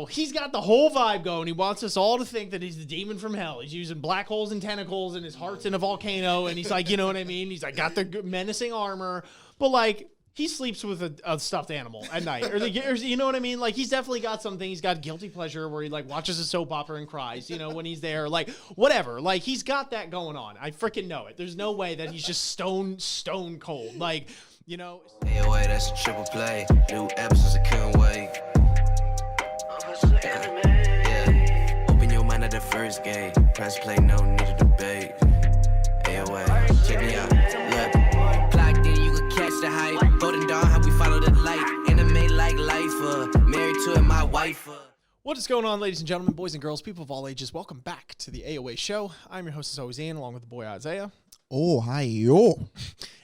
he's got the whole vibe going. He wants us all to think that he's the demon from hell. He's using black holes and tentacles, and his heart's in a volcano, and he's like, you know what I mean? He's like, got the menacing armor, but like, he sleeps with a stuffed animal at night, or you know what I mean? Like, he's definitely got something. He's got guilty pleasure where he like watches a soap opera and cries, when he's there, like whatever. Like, he's got that going on. I freaking know it. There's no way that he's just stone cold. Like, Hey, wait, that's a triple play. New episodes, I couldn't wait. Yeah, open your mind at the first gate. Press play, no need to debate. Hey, wait, check me out. Look, clocked in, you can catch the hype. Golden Dawn, how we follow the light. Anime like life, married to it, my wife. What is going on, ladies and gentlemen, boys and girls, people of all ages? Welcome back to the AOA show. I'm your host, as always, Ian, along with the boy Isaiah. Oh, hi, yo.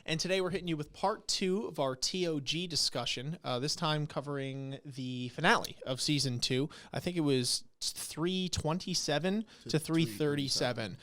And today we're hitting you with part 2 of our TOG discussion, this time covering the finale of Season 2. I think it was 327 to 337.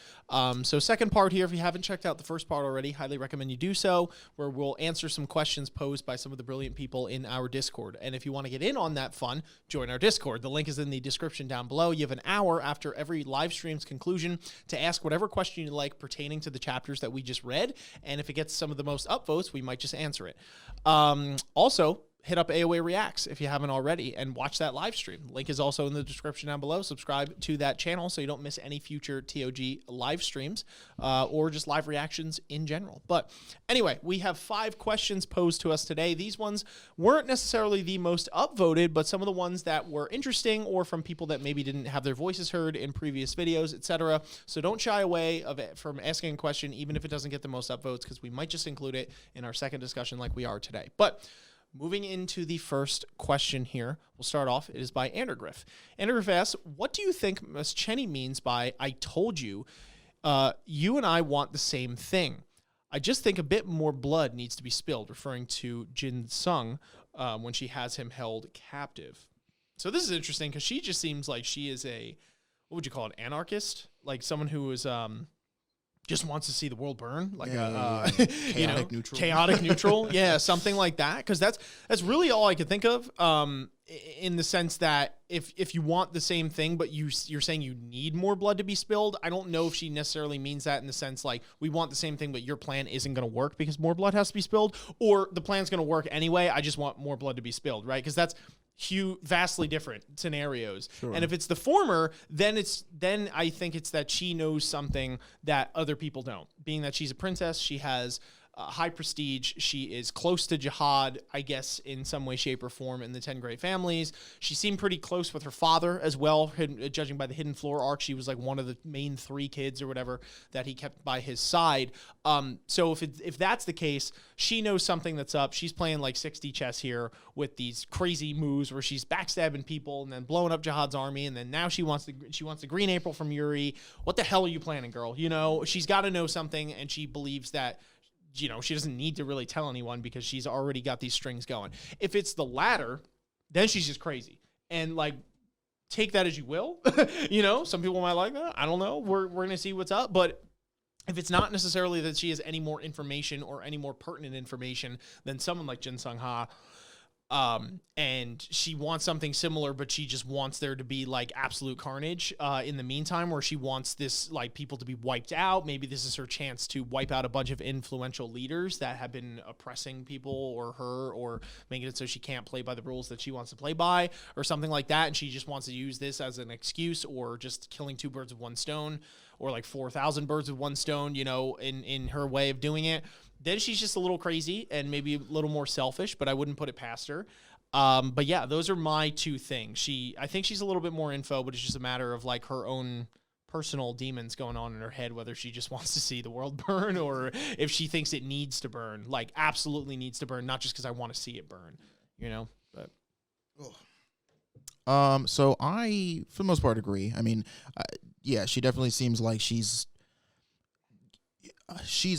So second part here, if you haven't checked out the first part already, highly recommend you do so, where we'll answer some questions posed by some of the brilliant people in our Discord. And if you want to get in on that fun, join our Discord. The link is in the description down below. You have an hour after every live stream's conclusion to ask whatever question you like pertaining to the chapters that we just read. And if it gets some of the most upvotes, we might just answer it. Also, hit up AOA Reacts if you haven't already and watch that live stream. Link is also in the description down below. Subscribe to that channel so you don't miss any future TOG live streams or just live reactions in general. But anyway, we have 5 questions posed to us today. These ones weren't necessarily the most upvoted, but some of the ones that were interesting or from people that maybe didn't have their voices heard in previous videos, etc. So don't shy away from asking a question, even if it doesn't get the most upvotes, because we might just include it in our second discussion like we are today. But moving into the first question here, we'll start off. It is by Andergriff. Andergriff asks, what do you think Mascheny means by "I told you"? You and I want the same thing. I just think a bit more blood needs to be spilled, referring to Jin Sung when she has him held captive. So this is interesting because she just seems like she is what would you call it, anarchist? Like someone who is just wants to see the world burn, like chaotic neutral. Chaotic neutral, yeah, something like that. Because that's really all I could think of. In the sense that if you want the same thing, but you're saying you need more blood to be spilled, I don't know if she necessarily means that in the sense like we want the same thing, but your plan isn't going to work because more blood has to be spilled, or the plan's going to work anyway. I just want more blood to be spilled, right? Because that's vastly different scenarios. Sure. And if it's the former, then I think it's that she knows something that other people don't. Being that she's a princess, she has high prestige, she is close to jihad, I guess, in some way, shape, or form in the 10 Great Families. She seemed pretty close with her father as well, judging by the Hidden Floor arc. She was like one of the main 3 kids or whatever that he kept by his side. So if that's the case, she knows something that's up. She's playing like 6D chess here with these crazy moves where she's backstabbing people and then blowing up Jihad's army, and then now she wants the Green April from Yuri. What the hell are you planning, girl? She's got to know something, and she believes that she doesn't need to really tell anyone because she's already got these strings going. If it's the latter, then she's just crazy. And like, take that as you will. Some people might like that. I don't know. We're going to see what's up. But if it's not necessarily that she has any more information or any more pertinent information than someone like Jin Sung Ha, and she wants something similar, but she just wants there to be like absolute carnage in the meantime, where she wants this like people to be wiped out. Maybe this is her chance to wipe out a bunch of influential leaders that have been oppressing people or her, or making it so she can't play by the rules that she wants to play by, or something like that. And she just wants to use this as an excuse, or just killing 2 birds with one stone, or like 4,000 birds with one stone, in her way of doing it. Then she's just a little crazy and maybe a little more selfish, but I wouldn't put it past her. But yeah, those are my 2 things. I think she's a little bit more info, but it's just a matter of like her own personal demons going on in her head, whether she just wants to see the world burn or if she thinks it needs to burn, like absolutely needs to burn, not just because I want to see it burn, but. So I, for the most part, agree. I mean, yeah, she definitely seems like she's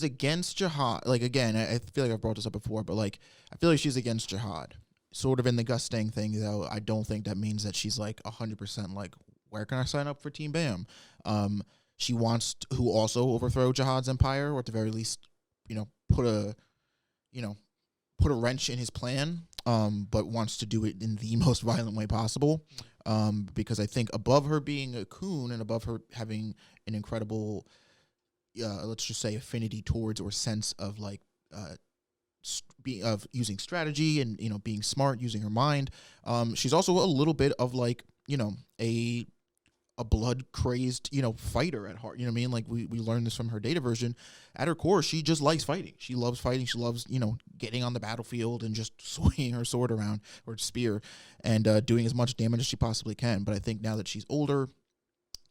against jihad. Like, again, I feel like I've brought this up before, but like, I feel like she's against jihad. Sort of in the Gustang thing, though, I don't think that means that she's like 100% like, where can I sign up for Team Bam? She wants to also overthrow jihad's empire, or at the very least, put a wrench in his plan, but wants to do it in the most violent way possible. because I think above her being a coon and above her having an incredible, let's just say, affinity towards or sense of like of using strategy and being smart, using her mind. She's also a little bit of like a blood crazed fighter at heart. You know what I mean? Like we learned this from her data version. At her core, she just likes fighting. She loves fighting. She loves getting on the battlefield and just swinging her sword around or spear and doing as much damage as she possibly can. But I think now that she's older,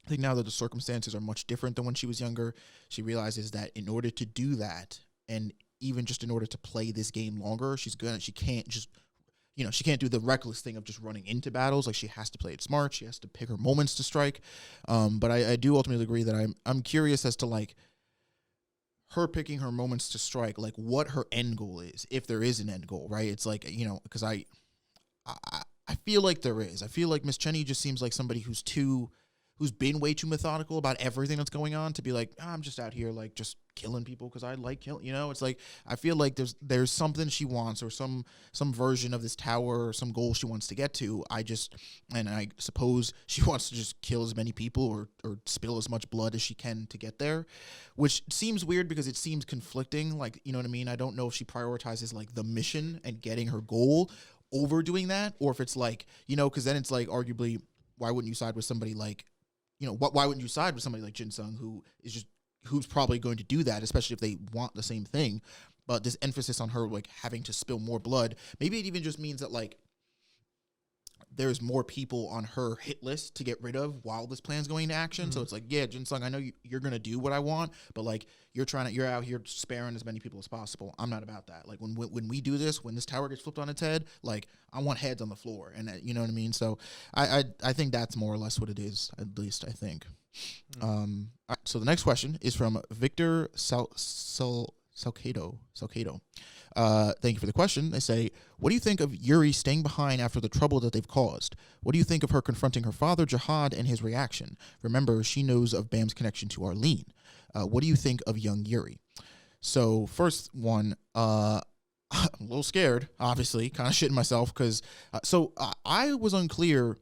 I think now that the circumstances are much different than when she was younger, she realizes that in order to do that, and even just in order to play this game longer, she can't just she can't do the reckless thing of just running into battles. Like she has to play it smart. She has to pick her moments to strike. But I do ultimately agree that I'm curious as to like her picking her moments to strike, like what her end goal is, if there is an end goal, right? It's like because I feel like there is. I feel like Mascheny just seems like somebody who's been way too methodical about everything that's going on to be like, I'm just out here like just killing people because I like killing. It's like I feel like there's something she wants or some version of this tower or some goal she wants to get to. I suppose she wants to just kill as many people or spill as much blood as she can to get there, which seems weird because it seems conflicting. Like, you know what I mean? I don't know if she prioritizes like the mission and getting her goal over doing that, or if it's like, because then it's like arguably, why wouldn't you side with somebody like, why wouldn't you side with somebody like Jin Sung who's probably going to do that, especially if they want the same thing. But this emphasis on her like having to spill more blood, maybe it even just means that like there's more people on her hit list to get rid of while this plan's going into action. Mm-hmm. So it's like, yeah, Jin Sung, I know you're gonna do what I want, but like you're out here sparing as many people as possible. I'm not about that. Like when we do this, when this tower gets flipped on its head, like I want heads on the floor, and you know what I mean. So I think that's more or less what it is. At least I think. Mm-hmm. All right, so the next question is from Victor Salcedo. Thank you for the question. They say, what do you think of Yuri staying behind after the trouble that they've caused? What do you think of her confronting her father, Jihad, and his reaction? Remember, she knows of Bam's connection to Arlene. What do you think of young Yuri? So first one, I'm a little scared, obviously, kind of shitting myself, because I was unclear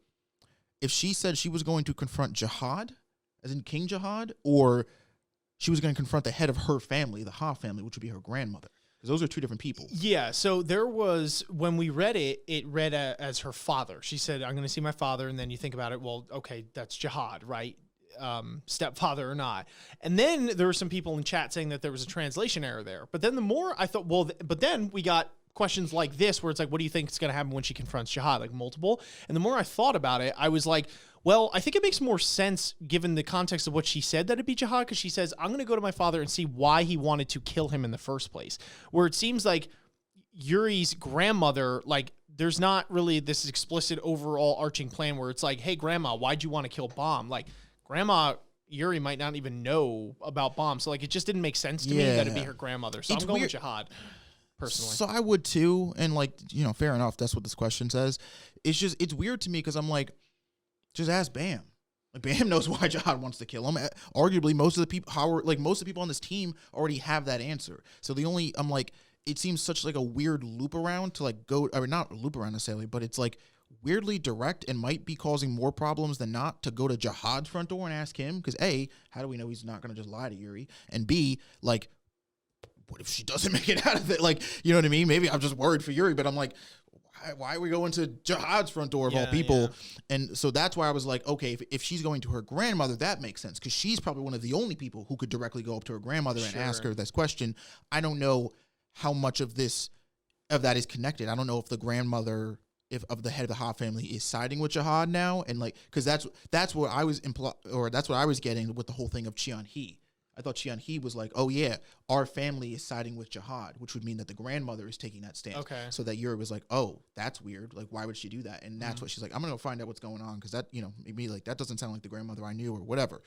if she said she was going to confront Jihad, as in King Jihad, or she was going to confront the head of her family, the Ha family, which would be her grandmother. Because those are two different people. Yeah, so there was, when we read it read as her father. She said, I'm going to see my father, and then you think about it, well, okay, that's Jihad, right? Stepfather or not. And then there were some people in chat saying that there was a translation error there. But then the more I thought, well, but then we got questions like this where it's like, what do you think is going to happen when she confronts Jihad? Like multiple. And the more I thought about it, I was like, well, I think it makes more sense given the context of what she said that it'd be Jihad, because she says, I'm going to go to my father and see why he wanted to kill him in the first place. Where it seems like Yuri's grandmother, like, there's not really this explicit overall arching plan where it's like, hey, grandma, why'd you want to kill Bomb? Like, grandma Yuri might not even know about Bomb. So, like, it just didn't make sense to me that it'd be her grandmother. So I'm going with Jihad, personally. So I would too. And, like, fair enough. That's what this question says. It's weird to me because I'm like, just ask Bam. Like, Bam knows why Jihad wants to kill him. Arguably, most of the people on this team already have that answer. So I'm like, it seems such like a weird loop around to like go, or not loop around necessarily, but it's like weirdly direct and might be causing more problems than not to go to Jihad's front door and ask him. Because A, how do we know he's not going to just lie to Yuri? And B, like, what if she doesn't make it out of it? Like, you know what I mean? Maybe I'm just worried for Yuri, but I'm like, why are we going to Jihad's front door of all people? Yeah. And so that's why I was like, okay, if she's going to her grandmother, that makes sense, because she's probably one of the only people who could directly go up to her grandmother and ask her this question. I don't know how much of that is connected. I don't know if the grandmother of the head of the Ha family is siding with Jihad now, and like, because that's what I was that's what I was getting with the whole thing of Chian Hee. I thought Chian Hee was like, oh yeah, our family is siding with Jihad, which would mean that the grandmother is taking that stance. Okay. So that Yuri was like, oh, that's weird. Like, why would she do that? And that's what she's like, I'm going to find out what's going on, because that, maybe like, that doesn't sound like the grandmother I knew or whatever.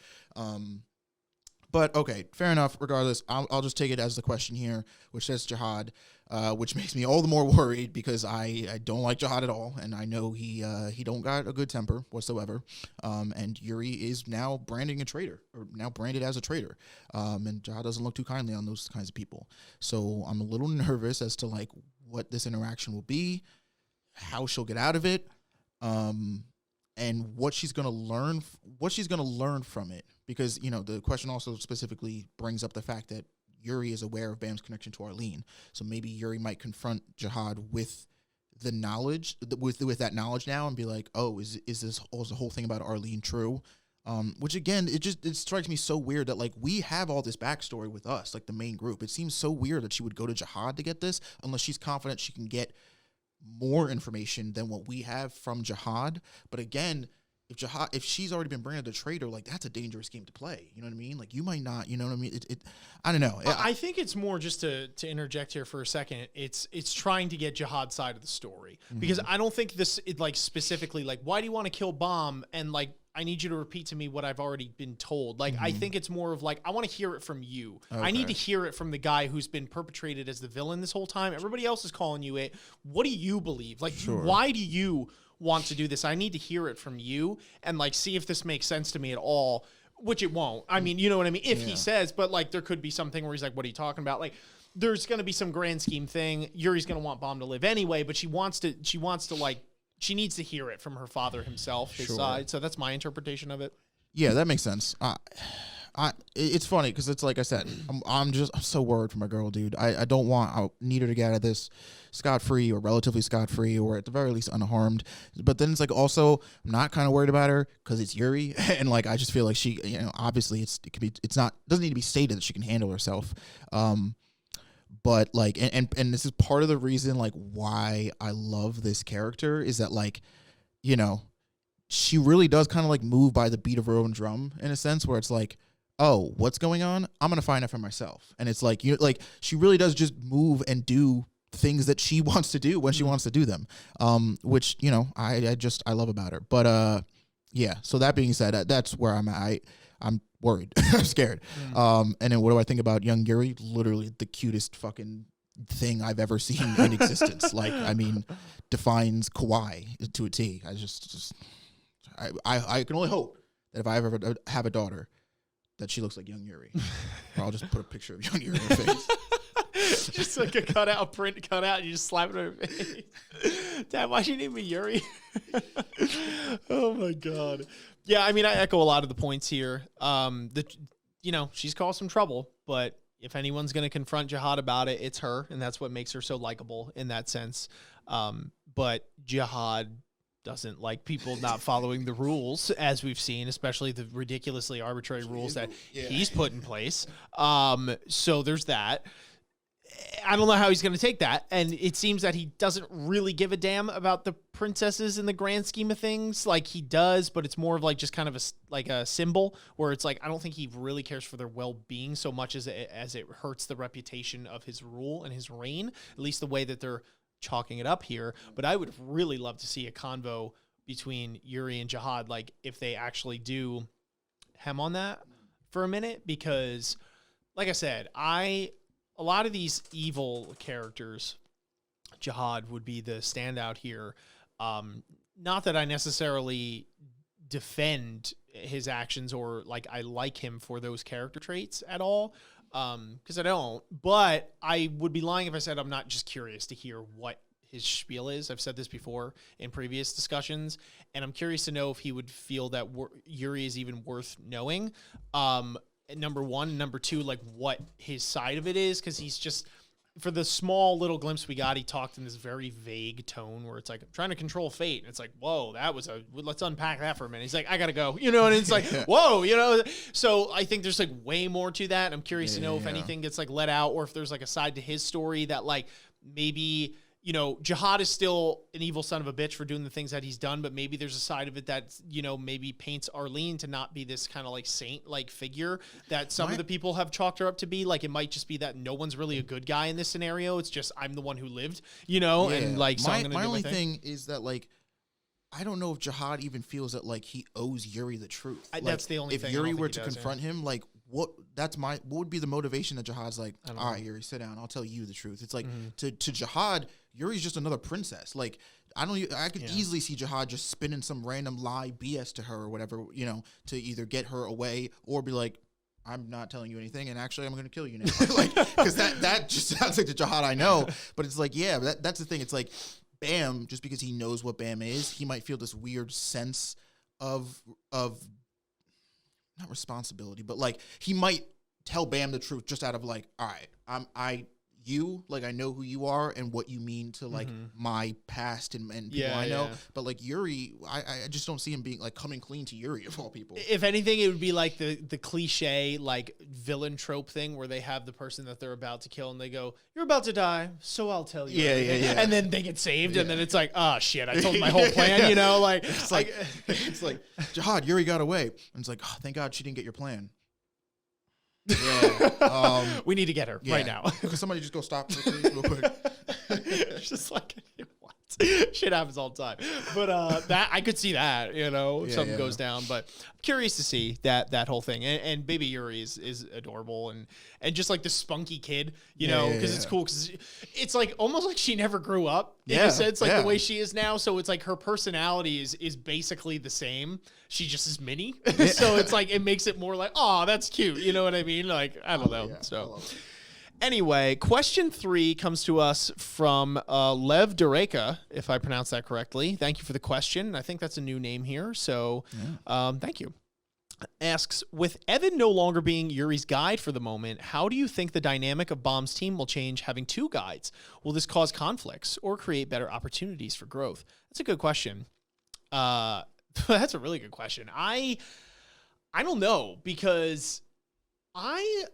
But okay, fair enough. Regardless, I'll just take it as the question here, which says Jihad, which makes me all the more worried because I don't like Jihad at all, and I know he don't got a good temper whatsoever. And Yuri is now branded as a traitor. And Jihad doesn't look too kindly on those kinds of people. So I'm a little nervous as to like what this interaction will be, how she'll get out of it. and what she's gonna learn from it. Because the question also specifically brings up the fact that Yuri is aware of Bam's connection to Arlene, so maybe Yuri might confront Jihad with the knowledge, with that knowledge now, and be like, oh, is the whole thing about Arlene true? Which again, it strikes me so weird that like we have all this backstory with us, like the main group. It seems so weird that she would go to Jihad to get this, unless she's confident she can get more information than what we have from Jihad. But again, if she's already been branded a traitor, like that's a dangerous game to play. You know what I mean? Like you might not. You know what I mean? I don't know. I think it's more, just to interject here for a second. It's trying to get Jihad's side of the story, because I don't think like specifically like, why do you want to kill Bomb, and like I need you to repeat to me what I've already been told. Like I think it's more of like, I want to hear it from you. Okay. I need to hear it from the guy who's been perpetrated as the villain this whole time. Everybody else is calling you it. What do you believe? Like why do you want to do this? I need to hear it from you and like see if this makes sense to me at all, which it won't. I mean, you know what I mean? If he says, but like there could be something where he's like, what are you talking about? Like there's going to be some grand scheme thing. Yuri's going to want Bomb to live anyway, but she needs to hear it from her father himself, his side. So that's my interpretation of it. Yeah, that makes sense. It's funny because it's like I said, I'm so worried for my girl, dude. I need her to get out of this scot-free or relatively scot-free, or at the very least unharmed. But then it's like also I'm not kind of worried about her because it's Yuri, and like I just feel like she, obviously doesn't need to be stated that she can handle herself. But like, and this is part of the reason like why I love this character is that like, she really does kind of like move by the beat of her own drum in a sense, where it's like, oh, what's going on? I'm gonna find out for myself. And it's like she really does just move and do things that she wants to do when she wants to do them. Which I love about her. But yeah. So that being said, that's where I'm at. I'm worried. I'm scared. And then what do I think about young Yuri? Literally the cutest fucking thing I've ever seen in existence. Like, I mean, defines kawaii to a T. I can only hope that if I ever have a daughter, that she looks like young Yuri. Or I'll just put a picture of young Yuri in her face. Just like a print cut out, and you just slap it on her face. Dad, why'd you name me Yuri? Oh my God. Yeah, I mean, I echo a lot of the points here. She's caused some trouble, but if anyone's going to confront Jihad about it, it's her, and that's what makes her so likable in that sense. But Jihad doesn't like people not following the rules, as we've seen, especially the ridiculously arbitrary rules that he's put in place. So there's that. I don't know how he's going to take that. And it seems that he doesn't really give a damn about the princesses in the grand scheme of things. Like he does, but it's more of like just kind of a symbol where it's like, I don't think he really cares for their well-being so much as it hurts the reputation of his rule and his reign, at least the way that they're chalking it up here. But I would really love to see a convo between Yuri and Jihad, like if they actually do hem on that for a minute, because like I said, a lot of these evil characters, Jihad would be the standout here. Not that I necessarily defend his actions or like I like him for those character traits at all, because I don't. But I would be lying if I said I'm not just curious to hear what his spiel is. I've said this before in previous discussions, and I'm curious to know if he would feel that Yuri is even worth knowing. Number one. Number two, like what his side of it is, because he's just, for the small little glimpse we got, he talked in this very vague tone where it's like, I'm trying to control fate. And it's like, whoa, let's unpack that for a minute. He's like, I gotta go, and it's like, whoa, So I think there's like way more to that. I'm curious to know if anything gets like let out, or if there's like a side to his story that like maybe, Jihad is still an evil son of a bitch for doing the things that he's done, but maybe there's a side of it that, maybe paints Arlene to not be this kind of like saint-like figure that some of the people have chalked her up to be. Like, it might just be that no one's really a good guy in this scenario. It's just, I'm the one who lived, and like, so my only thing is that like, I don't know if Jihad even feels that like he owes Yuri the truth. That's the only thing. If Yuri were to confront him, like, what would be the motivation that Jihad's like, all right, Yuri, sit down, I'll tell you the truth. It's like, to Jihad, Yuri's just another princess. Like, I could easily see Jihad just spinning some random lie BS to her or whatever, to either get her away or be like, I'm not telling you anything, and actually I'm going to kill you now. Like, because that just sounds like the Jihad I know. But it's like, that's the thing. It's like, Bam, just because he knows what Bam is, he might feel this weird sense of not responsibility, but like he might tell Bam the truth just out of like, all right, I know who you are and what you mean to like my past and people I know. But like Yuri, I just don't see him being like coming clean to Yuri of all people. If anything, it would be like the cliche like villain trope thing where they have the person that they're about to kill and they go, "You're about to die, so I'll tell you." Yeah. And then they get saved, and then it's like, "Oh shit, I told my whole plan." You know, like it's like Jihad, Yuri got away, and it's like, oh, thank God she didn't get your plan. Yeah, we need to get her right now. Could somebody just go stop her, please, real quick? It's just like, what? Shit happens all the time. But that I could see that, something goes down. But I'm curious to see that whole thing. And baby Yuri is adorable and just like the spunky kid, because it's cool because it's like almost like she never grew up in a sense, like the way she is now. So it's like her personality is basically the same. She just is mini. So it's like it makes it more like, oh, that's cute. You know what I mean? Like, I don't know. Yeah, so anyway, question 3 comes to us from Lev Dureka, if I pronounce that correctly. Thank you for the question. I think that's a new name here. So thank you. Asks, with Evan no longer being Yuri's guide for the moment, how do you think the dynamic of Bomb's team will change having 2 guides? Will this cause conflicts or create better opportunities for growth? That's a good question. That's a really good question. I don't know because I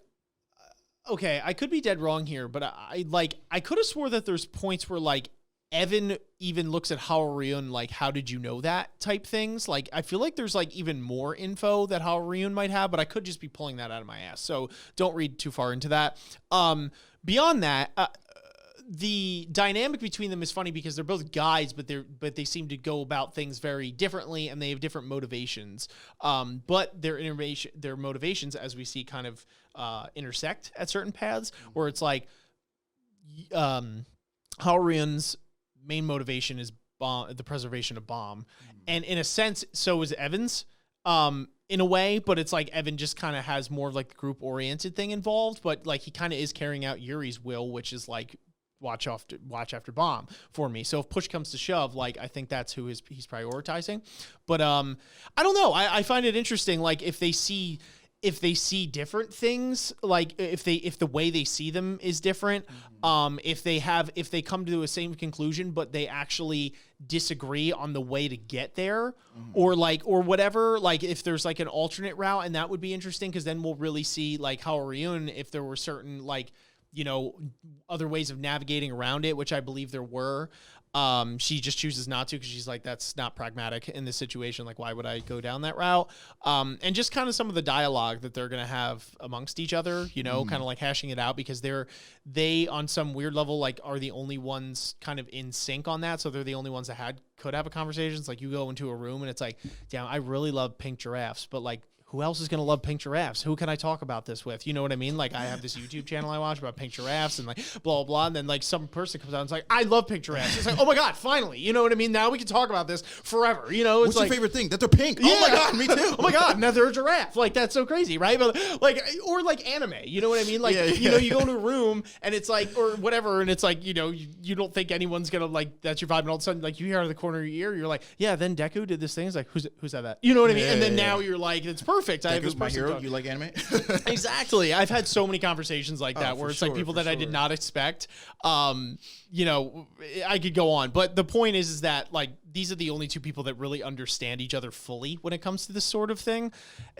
could be dead wrong here, but I could have swore that there's points where like Evan even looks at Haoryun like, how did you know that type things? Like, I feel like there's like even more info that Haoryun might have, but I could just be pulling that out of my ass. So don't read too far into that. Beyond that, the dynamic between them is funny because they're both guides, but they seem to go about things very differently and they have different motivations. But their motivations, as we see, kind of intersect at certain paths where it's like Haoryun's main motivation is the preservation of Bomb. And in a sense, so is Evan's. In a way, but it's like Evan just kind of has more of like the group oriented thing involved, but like he kind of is carrying out Yuri's will, which is like watch after Bomb for me. So if push comes to shove, like I think that's who he's prioritizing. But I don't know. I find it interesting. Like if they see different things, like if the way they see them is different, if they come to a same conclusion, but they actually disagree on the way to get there or whatever, like if there's like an alternate route, and that would be interesting because then we'll really see like Haoryun if there were certain like, other ways of navigating around it, which I believe there were. She just chooses not to because she's like, that's not pragmatic in this situation. Like, why would I go down that route? And just kind of some of the dialogue that they're going to have amongst each other, kind of like hashing it out because they on some weird level, like are the only ones kind of in sync on that. So they're the only ones that could have a conversation. It's like you go into a room and it's like, damn, I really love pink giraffes, but like, who else is going to love pink giraffes? Who can I talk about this with? You know what I mean? Like I have this YouTube channel I watch about pink giraffes and like blah, blah, blah. And then like some person comes out and it's like, I love pink giraffes. It's like, oh my God, finally. You know what I mean? Now we can talk about this forever. It's What's like, your favorite thing? That they're pink. Yeah. Oh my God, me too. Oh my God, now they're a giraffe. Like that's so crazy, right? But like, or like anime, you know what I mean? Like, you go into a room and it's like, or whatever. And it's like, you don't think anyone's going to like, that's your vibe. And all of a sudden like you hear out of the corner of your ear, you're like, yeah, then Deku did this thing. It's like, who's that? You know what I mean? And then now you're like, it's perfect. I have this person. You like anime? Exactly. I've had so many conversations like that where it's like people that I did not expect. I could go on, but the point is that like these are the only 2 people that really understand each other fully when it comes to this sort of thing.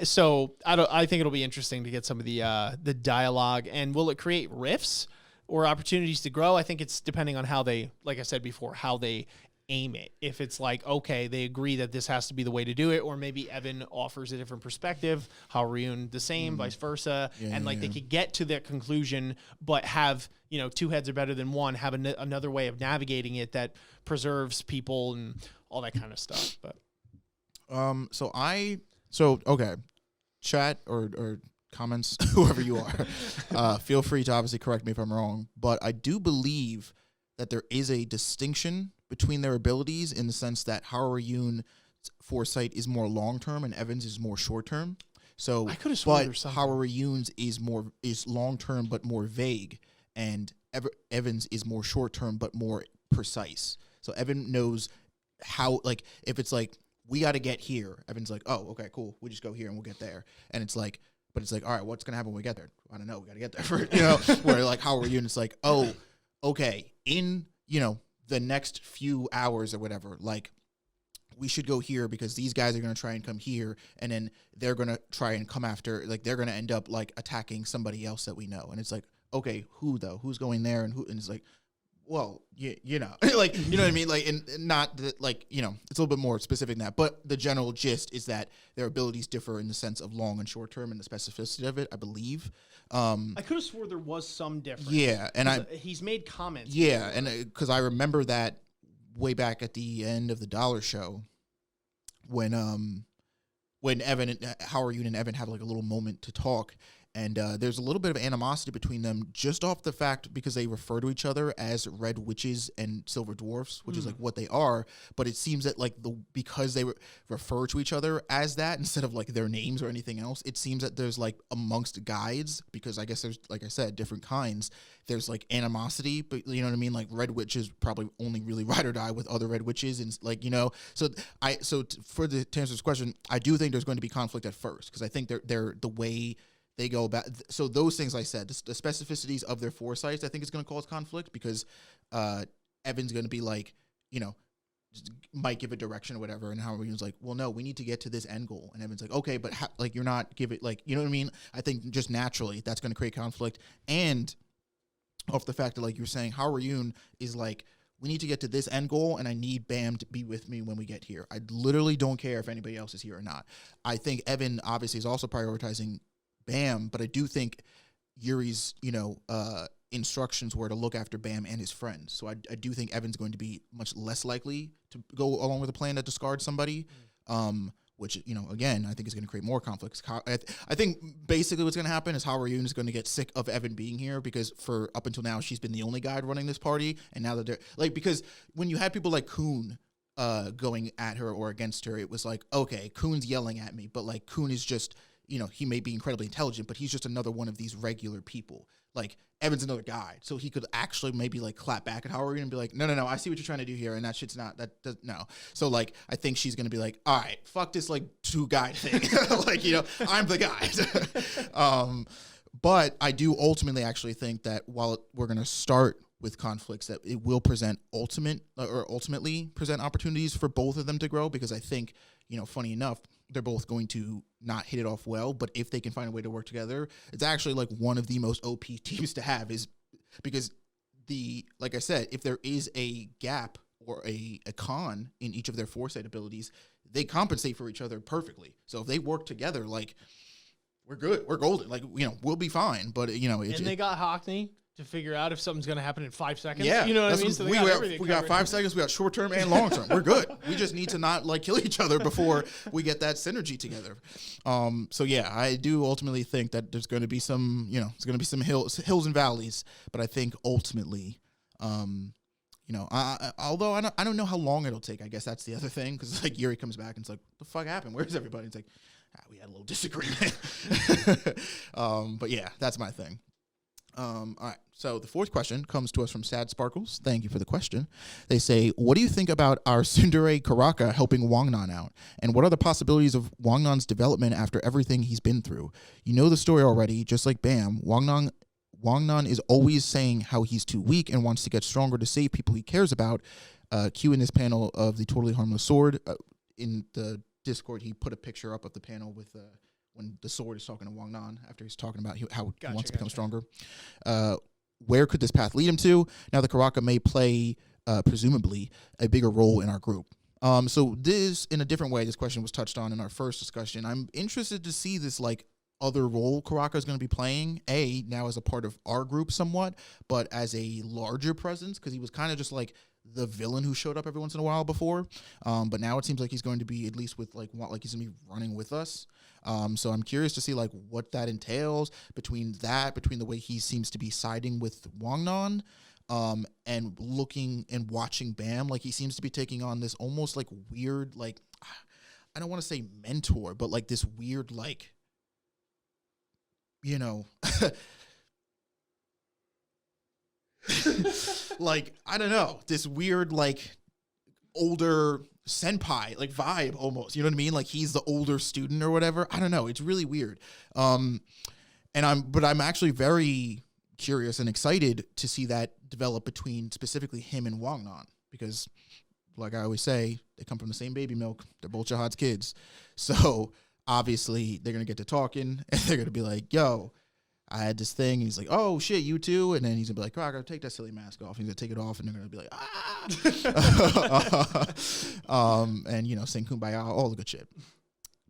So I think it'll be interesting to get some of the dialogue, and will it create rifts or opportunities to grow? I think it's depending on how they, like I said before, how they aim it. If it's like, okay, they agree that this has to be the way to do it, or maybe Evan offers a different perspective, Haoryun the same, vice versa, and like they could get to that conclusion, but have 2 heads are better than one, have another way of navigating it that preserves people and all that kind of stuff. But okay, chat or comments, whoever you are, feel free to obviously correct me if I'm wrong, but I do believe that there is a distinction between their abilities in the sense that Haoryun's foresight is more long-term and Evan's is more short-term. So I could have sworn there's something. Haoryun's is long-term but more vague, and Evan's is more short-term but more precise. So Evan knows how, like, if it's like we got to get here. Evan's like, oh, okay, cool. We just go here and we'll get there. And it's like, but it's like, all right, what's going to happen when we get there? I don't know. We got to get there first, where like, how are you? And it's like, oh, okay. In, the next few hours or whatever, like, we should go here because these guys are going to try and come here. And then they're going to try and come after, like, they're going to end up like attacking somebody else that we know. And it's like, okay, who though? Who's going there? And it's like, well, like, you know what I mean? Like, and not that, like, it's a little bit more specific than that, but the general gist is that their abilities differ in the sense of long and short term and the specificity of it, I believe. I could have swore there was some difference. Yeah. And he's made comments. Yeah. And because I remember that way back at the end of the Dollar Show when Evan and Howard Yoon and Evan have like a little moment to talk. And there's a little bit of animosity between them just off the fact because they refer to each other as red witches and silver dwarfs, which is like what they are. But it seems that like because they refer to each other as that instead of like their names or anything else, it seems that there's like amongst guides, because I guess there's, like I said, different kinds. There's like animosity, but you know what I mean? Like red witches probably only really ride or die with other red witches, and like So to answer this question, I do think there's going to be conflict at first because I think they're the way they go about. So those things I said, the specificities of their foresights, I think is going to cause conflict because Evan's going to be like, might give a direction or whatever, and Howard was like, well, no, we need to get to this end goal, and Evan's like, okay, but like you're not give it, like, you know what I mean? I think just naturally that's going to create conflict, and off the fact that, like you're saying, Howard Yoon is like, we need to get to this end goal, and I need Bam to be with me when we get here. I literally don't care if anybody else is here or not. I think Evan obviously is also prioritizing Bam, but I do think Yuri's, instructions were to look after Bam and his friends. So I do think Evan's going to be much less likely to go along with a plan that discards somebody, which, again, I think is going to create more conflicts. I think basically what's going to happen is Howard Yoon is going to get sick of Evan being here because for up until now, she's been the only guy running this party. And now that they're like, because when you had people like Kun going at her or against her, it was like, okay, Kun's yelling at me, but like Kun is just, he may be incredibly intelligent, but he's just another one of these regular people. Like, Evan's another guy. So he could actually maybe, like, clap back at Howard and be like, no, I see what you're trying to do here, and that shit's not, no. So, like, I think she's going to be like, all right, fuck this, like, two-guy thing. Like, I'm the guy. But I do ultimately actually think that while we're going to start with conflicts, that it will ultimately present opportunities for both of them to grow, because I think, funny enough, they're both going to not hit it off well, but if they can find a way to work together, it's actually like one of the most OP teams to have, is because like I said, if there is a gap or a con in each of their foresight abilities, they compensate for each other perfectly. So if they work together, like, we're good, we're golden, like, we'll be fine. But they got Hockney to figure out if something's going to happen in 5 seconds. Yeah, you know what I mean? So we got 5 seconds. We got short term and long term. We're good. We just need to not like kill each other before we get that synergy together. So yeah, I do ultimately think that there's going to be some, it's going to be some hills and valleys. But I think ultimately, although I don't know how long it'll take. I guess that's the other thing, because like Yuri comes back and it's like, the fuck happened? Where's everybody? It's like, we had a little disagreement. But yeah, that's my thing. All right. So the fourth question comes to us from Sad Sparkles. Thank you for the question. They say, what do you think about our tsundere Karaka helping Wangnan out? And what are the possibilities of Wangnan's development after everything he's been through? You know the story already. Just like Bam, Wangnan is always saying how he's too weak and wants to get stronger to save people he cares about. Q in this panel of the Totally Harmless Sword. In the Discord, he put a picture up of the panel with when the sword is talking to Wangnan after he's talking about how he wants to become stronger. Where could this path lead him to? Now the Karaka may play, presumably, a bigger role in our group. So this, in a different way, this question was touched on in our first discussion. I'm interested to see this, like, other role Karaka is going to be playing, now as a part of our group somewhat, but as a larger presence, because he was kind of just like the villain who showed up every once in a while before. But now it seems like he's going to be, at least with like he's going to be running with us. So I'm curious to see like what that entails between the way he seems to be siding with Wangnan, and looking and watching Bam. Like, he seems to be taking on this almost like weird, like, I don't want to say mentor, but like this weird, like, like, I don't know, this weird, like, older, senpai like vibe almost. You know what I mean? Like he's the older student or whatever. I don't know. It's really weird. And I'm actually very curious and excited to see that develop between specifically him and Wangnan, because like I always say, they come from the same baby milk. They're both Jihad's kids. So obviously they're going to get to talking and they're going to be like, yo, I had this thing. And he's like, oh shit, you too. And then he's gonna be like, Karaka, take that silly mask off. He's gonna take it off and they're gonna be like, and you know, sing Kumbaya, all the good shit.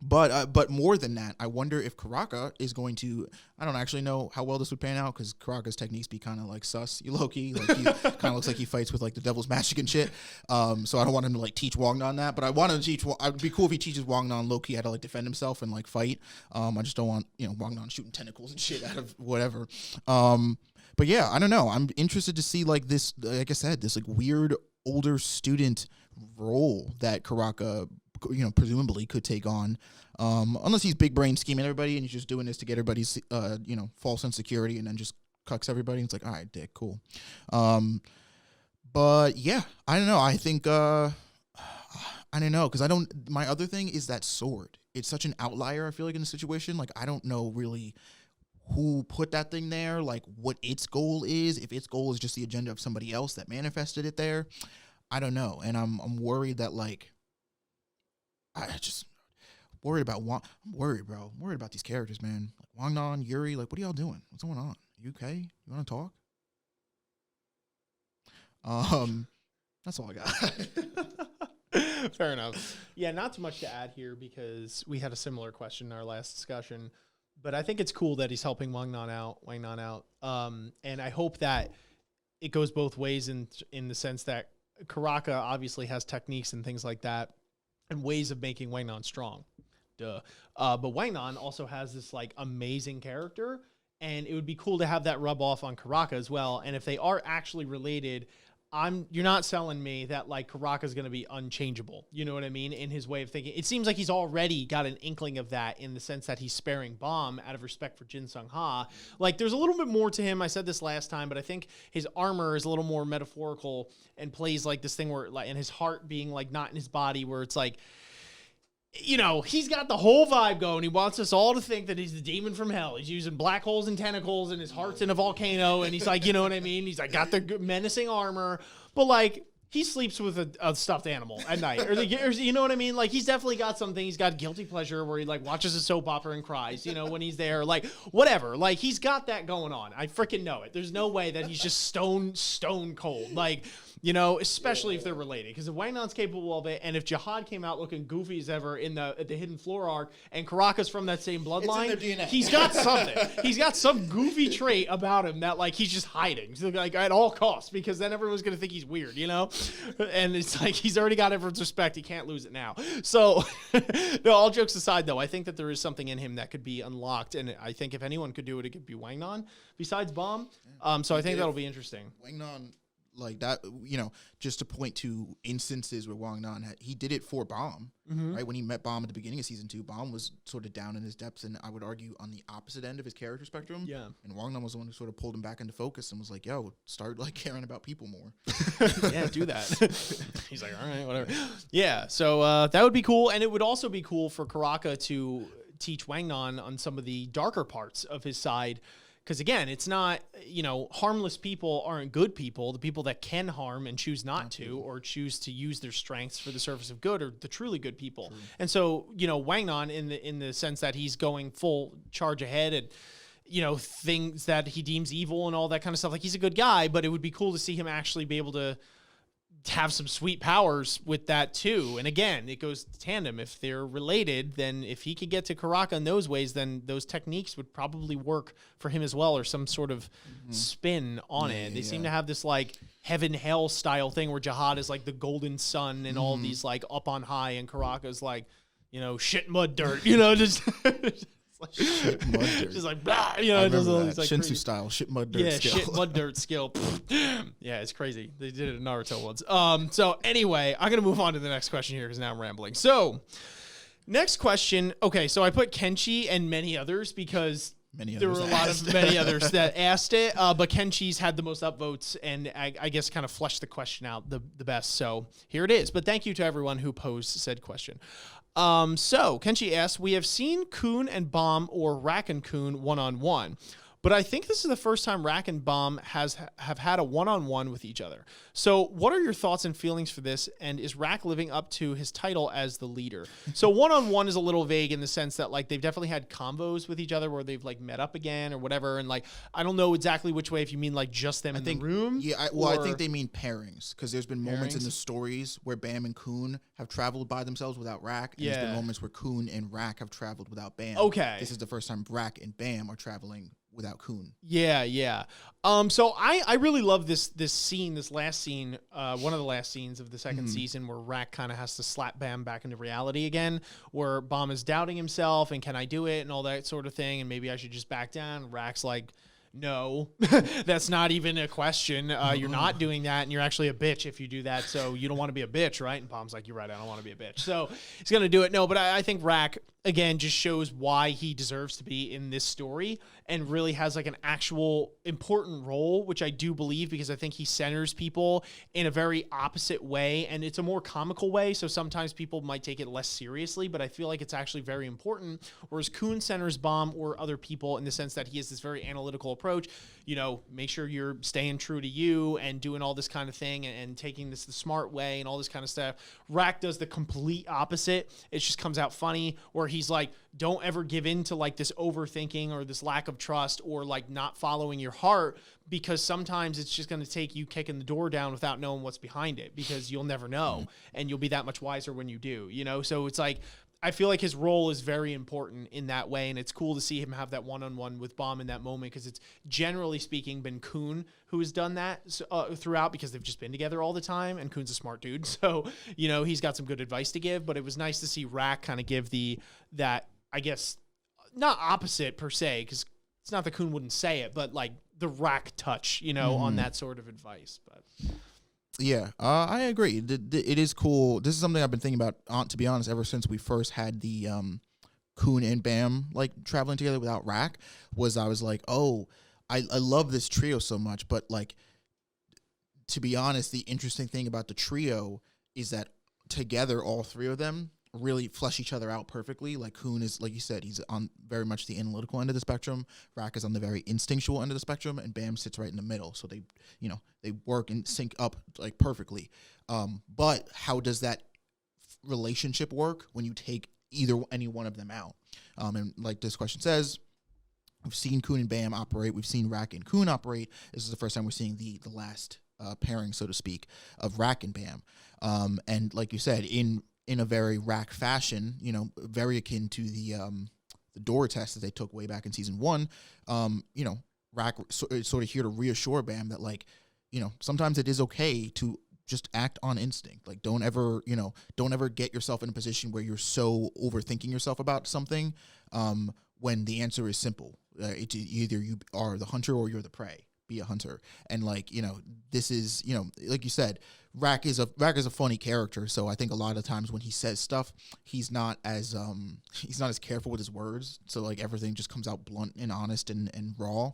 But more than that, I wonder if Karaka is going to. I don't actually know how well this would pan out because Karaka's techniques be kind of like sus, low-key. Like he kind of looks like he fights with like the devil's magic and shit. So I don't want him to like teach Wangnan that, but I want him to teach. It'd be cool if he teaches Wangnan low-key how to like defend himself and like fight. I just don't want Wangnan shooting tentacles and shit out of whatever. But yeah, I don't know. I'm interested to see like this. Like I said, this like weird older student role that Karaka, presumably could take on, unless he's big brain scheming everybody and he's just doing this to get everybody's, false insecurity and then just cucks everybody. It's like, all right, dick, cool. But yeah, I don't know. I think, I don't know. Cause my other thing is that sword. It's such an outlier. I feel like in the situation, like, I don't know really who put that thing there, like what its goal is, if its goal is just the agenda of somebody else that manifested it there. I don't know. And I'm worried that like, I just worried about I'm worried, bro. I'm worried about these characters, man. Like Wangnan, Yuri, like, what are y'all doing? What's going on? You okay? You want to talk? That's all I got. Fair enough. Yeah, not too much to add here because we had a similar question in our last discussion. But I think it's cool that he's helping Wangnan out. And I hope that it goes both ways in the sense that Karaka obviously has techniques and things like that and ways of making Wangnan strong. Duh. But Wangnan also has this like amazing character, and it would be cool to have that rub off on Karaka as well. And if they are actually related, you're not selling me that like Karaka's going to be unchangeable. You know what I mean? In his way of thinking. It seems like he's already got an inkling of that in the sense that he's sparing Bomb out of respect for Jin Sung Ha. Like there's a little bit more to him. I said this last time, but I think his armor is a little more metaphorical and plays like this thing where like, and his heart being like not in his body, where it's like, he's got the whole vibe going. He wants us all to think that he's the demon from hell. He's using black holes and tentacles, and his heart's in a volcano, and he's like, you know what I mean? He's like, got the menacing armor, but like, he sleeps with a stuffed animal at night. Or you know what I mean? Like, he's definitely got something. He's got guilty pleasure where he, like, watches a soap opera and cries, when he's there. Like, whatever. Like, he's got that going on. I freaking know it. There's no way that he's just stone cold. Like, especially if they're related. Because if Wangnan's capable of it, and if Jihad came out looking goofy as ever at the Hidden Floor arc, and Karaka's from that same bloodline, he's got something. He's got some goofy trait about him that, like, he's just hiding. So, like, at all costs, because then everyone's going to think he's weird, And it's like, he's already got everyone's respect. He can't lose it now. So, no, all jokes aside, though, I think that there is something in him that could be unlocked. And I think if anyone could do it, it could be Wangnan, besides Bomb. So I think that'll be interesting. Wangnan, like that, just to point to instances where Wangnan he did it for Bomb, right? When he met Bomb at the beginning of season 2, Bomb was sort of down in his depths, and I would argue on the opposite end of his character spectrum. Yeah. And Wangnan was the one who sort of pulled him back into focus and was like, yo, start like caring about people more. Yeah, do that. He's like, all right, whatever. Yeah, so that would be cool. And it would also be cool for Karaka to teach Wangnan on some of the darker parts of his side. Because, again, it's not, harmless people aren't good people. The people that can harm and choose not to, or choose to use their strengths for the service of good, are the truly good people. True. And so, Wangnan, in the sense that he's going full charge ahead and, things that he deems evil and all that kind of stuff, like, he's a good guy, but it would be cool to see him actually be able to have some sweet powers with that too. And again, it goes tandem. If they're related, then if he could get to Karaka in those ways, then those techniques would probably work for him as well, or some sort of spin on it. They seem to have this like heaven hell style thing where Jihad is like the golden sun and all these like up on high, and Karaka's like, shit mud dirt, just like, shit mud dirt. Just like blah, does all these like Shinsu crazy style shit mud dirt skill. Shit mud dirt skill. Yeah, it's crazy. They did it in Naruto once. So anyway, I'm gonna move on to the next question here because now I'm rambling. So next question. Okay, so I put Kenshi and many others because many there others were a lot asked. of many others that asked it, but Kenshi's had the most upvotes, and I guess kind of fleshed the question out the best. So here it is. But thank you to everyone who posed said question. So Kenshi asks, we have seen Kun and Bomb or Rack and Kun one-on-one, but I think this is the first time Rack and Bomb have had a one-on-one with each other. So what are your thoughts and feelings for this? And is Rack living up to his title as the leader? So one-on-one is a little vague in the sense that like they've definitely had combos with each other where they've like met up again or whatever. And like, I don't know exactly which way, if you mean like just them in the room. Yeah, I think they mean pairings, because there's been moments in Pairings? the stories where Bam and Kun have traveled by themselves without Rack. And there's been moments where Kun and Rack have traveled without Bam. Okay. This is the first time Rack and Bam are traveling without Kun. Yeah. So I really love this scene, this last scene, one of the last scenes of the second season, where Rack kind of has to slap Bam back into reality again, where Bam is doubting himself and can I do it and all that sort of thing, and maybe I should just back down. Rack's like, no, that's not even a question. You're not doing that, and you're actually a bitch if you do that. So you don't want to be a bitch, right? And Bam's like, you're right, I don't want to be a bitch. So he's gonna do it. No, but I think Rack again just shows why he deserves to be in this story and really has like an actual important role, which I do believe, because I think he centers people in a very opposite way, and it's a more comical way. So sometimes people might take it less seriously, but I feel like it's actually very important. Whereas Kun centers Bomb or other people in the sense that he has this very analytical approach. You know, make sure you're staying true to you and doing all this kind of thing and taking this the smart way and all this kind of stuff. Rack does the complete opposite. It just comes out funny, where he's like, don't ever give in to like this overthinking or this lack of trust or like not following your heart, because sometimes it's just going to take you kicking the door down without knowing what's behind it, because you'll never know and you'll be that much wiser when you do, you know? So it's like, I feel like his role is very important in that way, and it's cool to see him have that one-on-one with Bomb in that moment, because it's generally speaking been Kun who has done that throughout, because they've just been together all the time, and Kun's a smart dude, so you know he's got some good advice to give. But it was nice to see Rack kind of give that I guess not opposite per se, because it's not that Kun wouldn't say it, but like the Rack touch, you know, on that sort of advice. But Yeah, I agree. It is cool. This is something I've been thinking about, to be honest, ever since we first had the Kun and Bam like traveling together without Rack. I was like, oh, I love this trio so much, but like, to be honest, the interesting thing about the trio is that together, all three of them really flesh each other out perfectly. Like Kun is, like you said, he's on very much the analytical end of the spectrum. Rack is on the very instinctual end of the spectrum, and Bam sits right in the middle. So they work and sync up like perfectly. But how does that relationship work when you take any one of them out? And like this question says, we've seen Kun and Bam operate. We've seen Rack and Kun operate. This is the first time we're seeing the last pairing, so to speak, of Rack and Bam. And like you said, in a very Rack fashion, you know, very akin to the door test that they took way back in season 1. You know, Rack sort of here to reassure Bam that, like, you know, sometimes it is okay to just act on instinct. Like, don't ever get yourself in a position where you're so overthinking yourself about something, when the answer is simple. It's either you are the hunter or you're the prey. Be a hunter. And like, you know, this is, you know, like you said, Rack is a funny character, so I think a lot of times when he says stuff, he's not as careful with his words, so like everything just comes out blunt and honest and raw,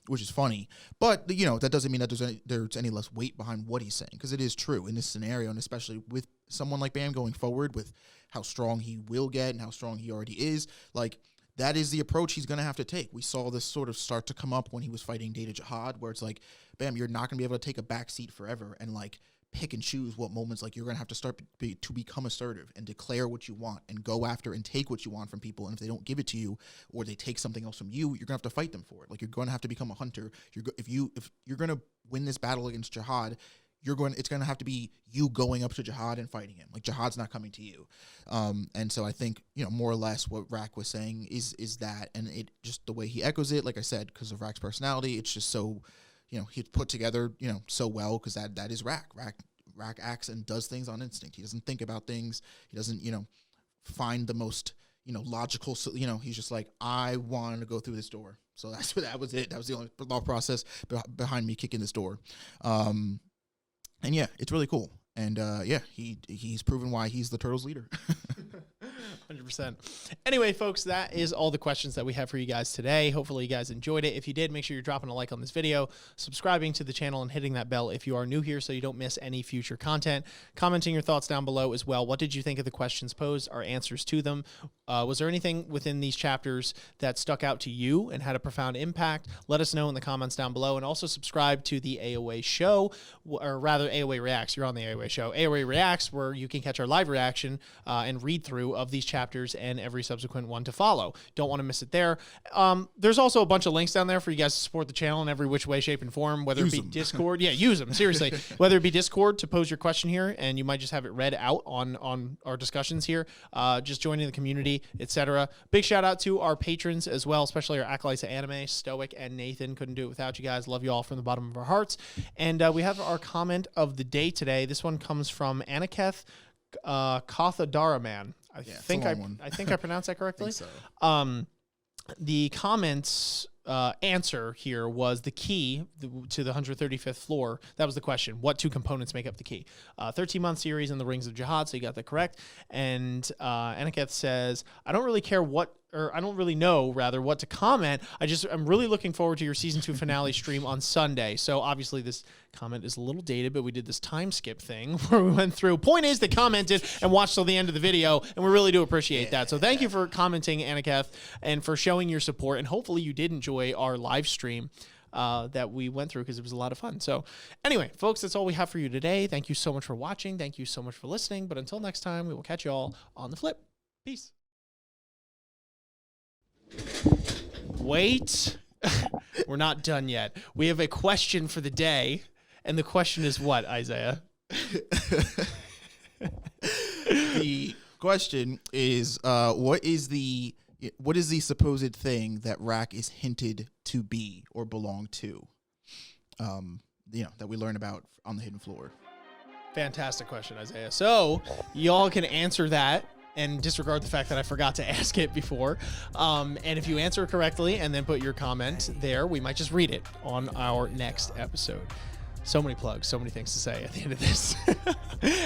which is funny. But you know, that doesn't mean that there's any less weight behind what he's saying, because it is true in this scenario, and especially with someone like Bam going forward, with how strong he will get and how strong he already is, like, that is the approach he's going to have to take. We saw this sort of start to come up when he was fighting Data Jihad, where it's like, Bam, you're not going to be able to take a back seat forever and like pick and choose what moments, like, you're going to have to start to become assertive and declare what you want and go after and take what you want from people. And if they don't give it to you, or they take something else from you, you're going to have to fight them for it. Like, you're going to have to become a hunter. If you're going to win this battle against Jihad, it's going to have to be you going up to Jihad and fighting him. Like, Jihad's not coming to you. And so I think, you know, more or less what Rack was saying is that, and it just the way he echoes it, like I said, because of Rack's personality, it's just so, you know, he's put together, you know, so well, because that is Rack. Rack acts and does things on instinct. He doesn't think about things. He doesn't, you know, find the most, you know, logical, you know, he's just like, I want to go through this door. So that was it. That was the only thought process behind me kicking this door. And yeah, it's really cool. And yeah, he's proven why he's the Turtles' leader. 100%. Anyway, folks, that is all the questions that we have for you guys today. Hopefully you guys enjoyed it. If you did, make sure you're dropping a like on this video, subscribing to the channel, and hitting that bell if you are new here so you don't miss any future content. Commenting your thoughts down below as well. What did you think of the questions posed, our answers to them? Was there anything within these chapters that stuck out to you and had a profound impact? Let us know in the comments down below, and also subscribe to the AOA show, or rather AOA Reacts. You're on the AOA show. AOA Reacts, where you can catch our live reaction and read through of these chapters and every subsequent one to follow. Don't want to miss it there. There's also a bunch of links down there for you guys to support the channel in every which way, shape, and form, whether it be Discord. Yeah, use them, seriously. Whether it be Discord to pose your question here, and you might just have it read out on our discussions here, just joining the community, etc. Big shout out to our patrons as well, especially our Acolytes of Anime, Stoic and Nathan. Couldn't do it without you guys. Love you all from the bottom of our hearts. And we have our comment of the day today. This one comes from Anaketh Kathadaraman. I think I pronounced that correctly. The comments answer here was the key to the 135th floor. That was the question. What two components make up the key? 13-month series in the Rings of Jihad, so you got that correct. And Anaketh says, I don't really know what to comment. I'm really looking forward to your season 2 finale stream on Sunday. So obviously this comment is a little dated, but we did this time skip thing where we went through. Point is, they commented and watched till the end of the video, and we really do appreciate that. So thank you for commenting, Anaketh, and for showing your support. And hopefully you did enjoy our live stream that we went through, because it was a lot of fun. So anyway, folks, that's all we have for you today. Thank you so much for watching. Thank you so much for listening. But until next time, we will catch you all on the flip. Peace. Wait, we're not done yet. We have a question for the day, and the question is what, Isaiah? The question is, what is the supposed thing that Rak is hinted to be or belong to? That we learn about on the hidden floor. Fantastic question, Isaiah. So y'all can answer that and disregard the fact that I forgot to ask it before. And if you answer correctly and then put your comment there, we might just read it on our next episode. So many plugs, so many things to say at the end of this.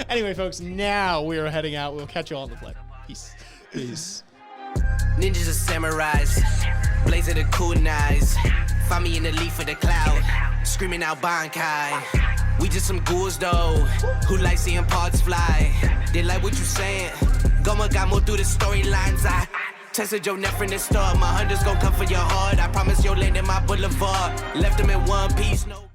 Anyway, folks, now we are heading out. We'll catch you all on the flip. Peace. Peace. Ninjas and samurais, blazing the kunais. Find me in the leaf of the cloud, screaming out Bankai. We just some ghouls though, who like seeing parts fly. They like what you saying. Goma got more through the storylines. I tested your neck from the start. My hunters gon' come for your heart. I promise you'll land in my boulevard. Left them in one piece. No.